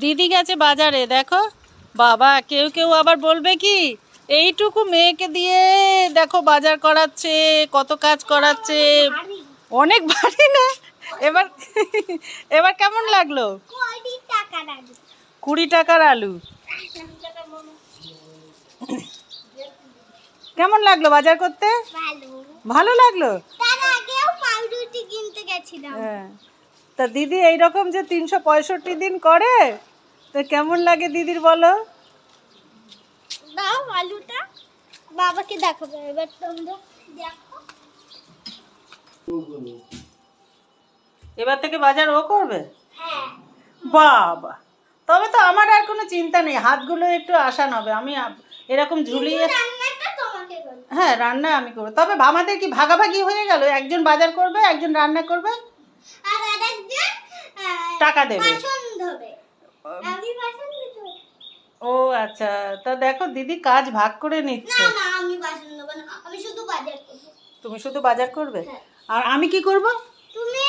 দিদি গেছে বাজারে, দেখো। বাবা, কেউ কেউ আবার বলবে কি, এইটুকু মেয়েকে দিয়ে দেখো বাজার করাচ্ছে, কত কাজ করাচ্ছে। অনেক ভারী না? এবার এবার কেমন লাগলো? 20 টাকার আলু। কেমন লাগলো বাজার করতে? ভালো লাগলো। হ্যাঁ, তা দিদি এইরকম যে 365 দিন করে, তো কেমন লাগে দিদির বলো? দাও আলুটা বাবাকে দেখাবো, এবার তোমরা দেখো। এবার থেকে বাজার ও করবে? হ্যাঁ। বাবা, তবে তো আমার আর কোনো চিন্তা নেই, হাতগুলো একটু আসান হবে। আমি এরকম ঝুলিয়ে, রান্নাটা তোমাকে করতে। হ্যাঁ রান্না আমি করবো। তবে আমাদের কি ভাগাভাগি হয়ে গেল? একজন বাজার করবে, একজন রান্না করবে, আর আরেকজন টাকা দেবে। বাসন ধোবে। আমি বাসন ধোবো। ও আচ্ছা, তা দেখো দিদি কাজ ভাগ করে না নিচ্ছে। না, আমি বাসন ধোবো না, আমি শুধু বাজার করব। তুমি শুধু বাজার করবে, হ্যাঁ। আর আমি কি করব? তুমি